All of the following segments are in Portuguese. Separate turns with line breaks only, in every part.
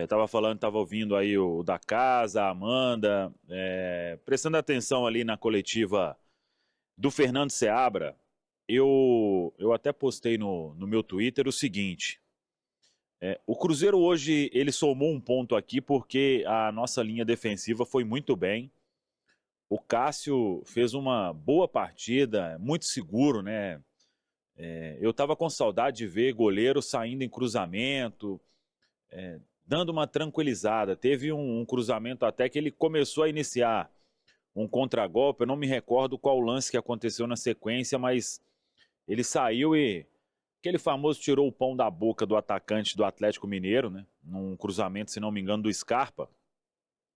Estava falando, estava ouvindo aí o da casa, a Amanda, prestando atenção ali na coletiva do Fernando Seabra. Eu até postei no meu Twitter o seguinte: o Cruzeiro hoje ele somou um ponto aqui porque a nossa linha defensiva foi muito bem. O Cássio fez uma boa partida, muito seguro, né? Eu estava com saudade de ver goleiro saindo em cruzamento, dando uma tranquilizada. Teve um cruzamento até que ele começou a iniciar um contragolpe. Eu não me recordo qual lance que aconteceu na sequência, mas ele saiu e aquele famoso tirou o pão da boca do atacante do Atlético Mineiro, né? Num cruzamento, se não me engano, do Scarpa.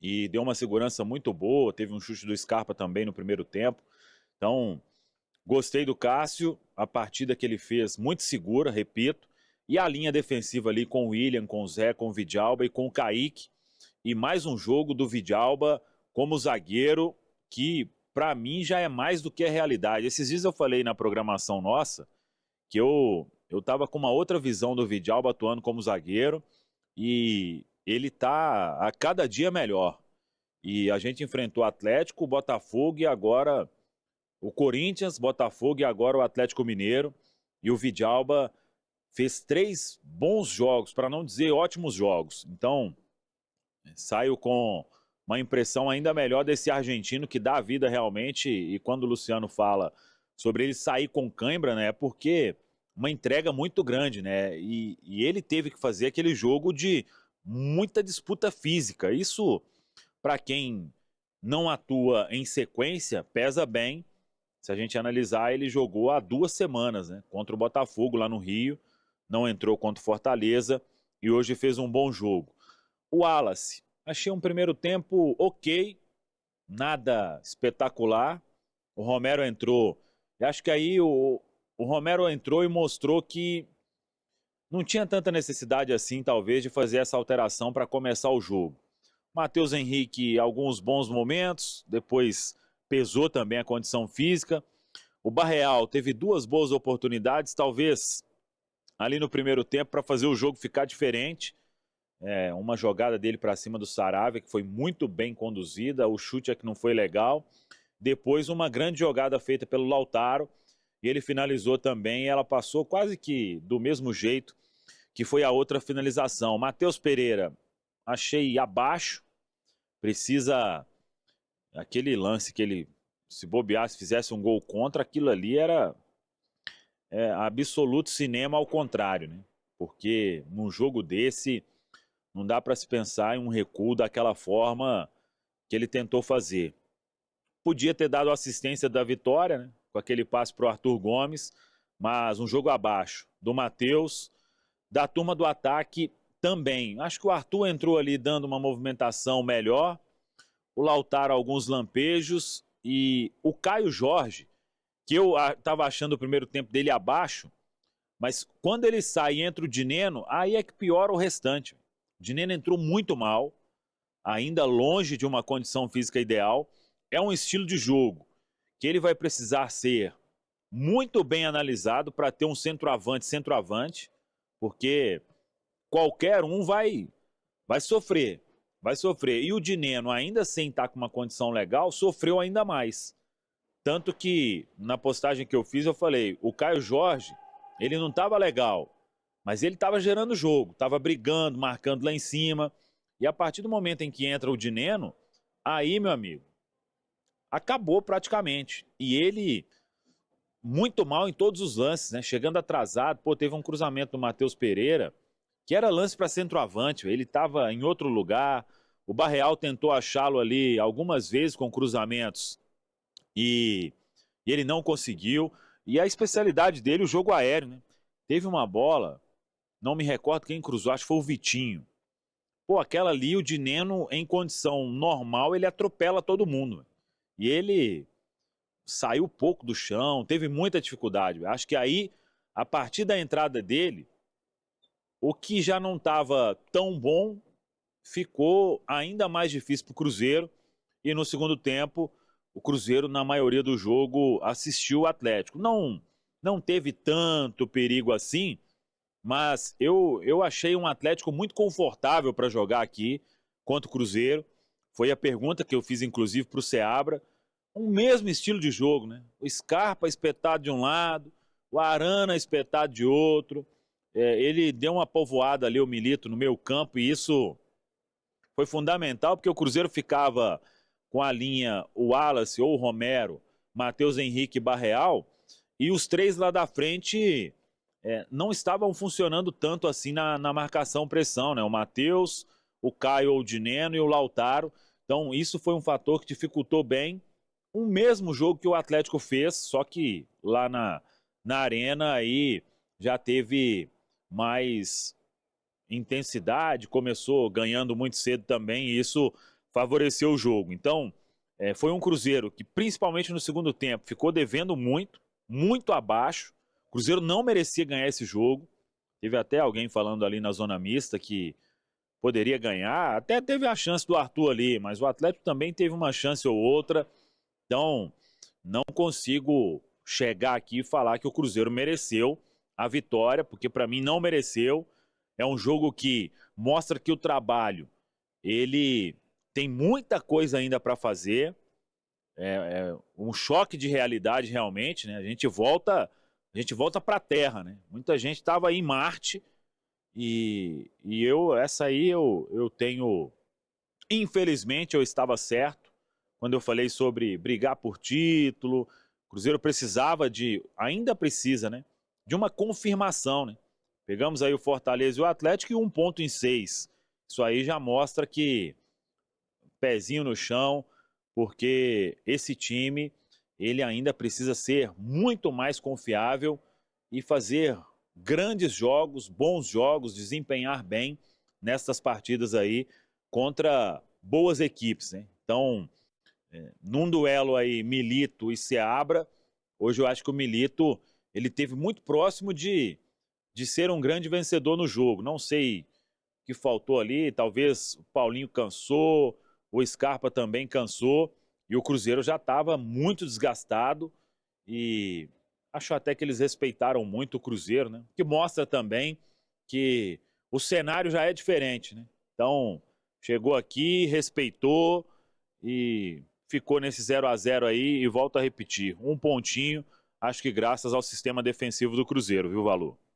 E deu uma segurança muito boa. Teve um chute do Scarpa também no primeiro tempo. Então, gostei do Cássio, a partida que ele fez muito segura, repito. E a linha defensiva ali com o William, com o Zé, com o Vidalba e com o Kaique. E mais um jogo do Vidalba como zagueiro, que para mim já é mais do que a realidade. Esses dias eu falei na programação nossa que eu tava com uma outra visão do Vidalba atuando como zagueiro e ele tá a cada dia melhor. E a gente enfrentou o Atlético, o Botafogo e agora o Corinthians, Botafogo e agora o Atlético Mineiro. E o Vidalba fez 3 bons jogos, para não dizer ótimos jogos. Então, saio com uma impressão ainda melhor desse argentino que dá a vida realmente. E quando o Luciano fala sobre ele sair com cãibra, né, é porque uma entrega muito grande, né? E ele teve que fazer aquele jogo de muita disputa física. Isso, para quem não atua em sequência, pesa bem. Se a gente analisar, ele jogou há 2 semanas, né? Contra o Botafogo lá no Rio, não entrou contra o Fortaleza e hoje fez um bom jogo. O Wallace, achei um primeiro tempo ok, nada espetacular. O Romero entrou, eu acho que aí o Romero entrou e mostrou que não tinha tanta necessidade assim, talvez, de fazer essa alteração para começar o jogo. Matheus Henrique, alguns bons momentos, depois pesou também a condição física. O Barreal teve 2 boas oportunidades, talvez ali no primeiro tempo, para fazer o jogo ficar diferente. Uma jogada dele para cima do Saravia, que foi muito bem conduzida, o chute é que não foi legal. Depois, uma grande jogada feita pelo Lautaro, e ele finalizou também, e ela passou quase que do mesmo jeito que foi a outra finalização. Matheus Pereira, achei abaixo, precisa. Aquele lance que ele, se bobeasse, fizesse um gol contra, aquilo ali era absoluto cinema ao contrário, né? Porque num jogo desse não dá para se pensar em um recuo daquela forma que ele tentou fazer. Podia ter dado assistência da vitória, né? Com aquele passe para o Arthur Gomes, mas um jogo abaixo do Matheus, da turma do ataque também. Acho que o Arthur entrou ali dando uma movimentação melhor, o Lautaro alguns lampejos e o Caio Jorge, que eu estava achando o primeiro tempo dele abaixo, mas quando ele sai e entra o Dineno, aí é que piora o restante. O Dineno entrou muito mal, ainda longe de uma condição física ideal. É um estilo de jogo que ele vai precisar ser muito bem analisado para ter um centroavante, porque qualquer um vai sofrer, vai sofrer. E o Dineno, ainda sem estar com uma condição legal, sofreu ainda mais. Tanto que na postagem que eu fiz eu falei, o Caio Jorge, ele não estava legal, mas ele estava gerando jogo, estava brigando, marcando lá em cima. E a partir do momento em que entra o Dineno, aí, meu amigo, acabou praticamente. E ele muito mal em todos os lances, né? Chegando atrasado, teve um cruzamento do Matheus Pereira, que era lance para centroavante, ele estava em outro lugar. O Barreal tentou achá-lo ali algumas vezes com cruzamentos e ele não conseguiu. E a especialidade dele, o jogo aéreo, né? Teve uma bola, não me recordo quem cruzou, acho que foi o Vitinho. Aquela ali, o Dineno, em condição normal, ele atropela todo mundo. E ele saiu pouco do chão, teve muita dificuldade. Acho que aí, a partir da entrada dele, o que já não estava tão bom ficou ainda mais difícil para o Cruzeiro. E no segundo tempo, o Cruzeiro, na maioria do jogo, assistiu o Atlético. Não teve tanto perigo assim, mas eu achei um Atlético muito confortável para jogar aqui contra o Cruzeiro. Foi a pergunta que eu fiz, inclusive, para o Seabra. Um mesmo estilo de jogo, né? O Scarpa espetado de um lado, o Arana espetado de outro. Ele deu uma povoada ali, o Milito, no meio campo, e isso foi fundamental, porque o Cruzeiro ficava com a linha o Wallace ou o Romero, Matheus Henrique e Barreal, e os três lá da frente não estavam funcionando tanto assim na marcação-pressão, né? O Matheus, o Caio Oldineno e o Lautaro. Então, isso foi um fator que dificultou bem o mesmo jogo que o Atlético fez, só que lá na Arena aí já teve mais intensidade, começou ganhando muito cedo também, e isso favoreceu o jogo. Então, foi um Cruzeiro que, principalmente no segundo tempo, ficou devendo muito, muito abaixo. O Cruzeiro não merecia ganhar esse jogo. Teve até alguém falando ali na zona mista que poderia ganhar. Até teve a chance do Arthur ali, mas o Atlético também teve uma chance ou outra. Então, não consigo chegar aqui e falar que o Cruzeiro mereceu a vitória, porque para mim não mereceu. É um jogo que mostra que o trabalho, ele tem muita coisa ainda para fazer. É um choque de realidade realmente, né? A gente volta para a Terra, né? Muita gente estava em Marte essa aí eu tenho, infelizmente eu estava certo quando eu falei sobre brigar por título. O Cruzeiro precisava ainda precisa, né? De uma confirmação, né? Pegamos aí o Fortaleza e o Atlético e 1 ponto em 6. Isso aí já mostra que pezinho no chão, porque esse time ele ainda precisa ser muito mais confiável e fazer grandes jogos, bons jogos, desempenhar bem nestas partidas aí contra boas equipes, né? Então, num duelo aí Milito e Seabra, hoje eu acho que o Milito ele teve muito próximo de ser um grande vencedor no jogo. Não sei o que faltou ali, talvez o Paulinho cansou, o Scarpa também cansou, e o Cruzeiro já estava muito desgastado, e acho até que eles respeitaram muito o Cruzeiro, né? Que mostra também que o cenário já é diferente, né? Então, chegou aqui, respeitou e ficou nesse 0-0 aí, e volto a repetir, 1 pontinho, acho que graças ao sistema defensivo do Cruzeiro, viu, Valor?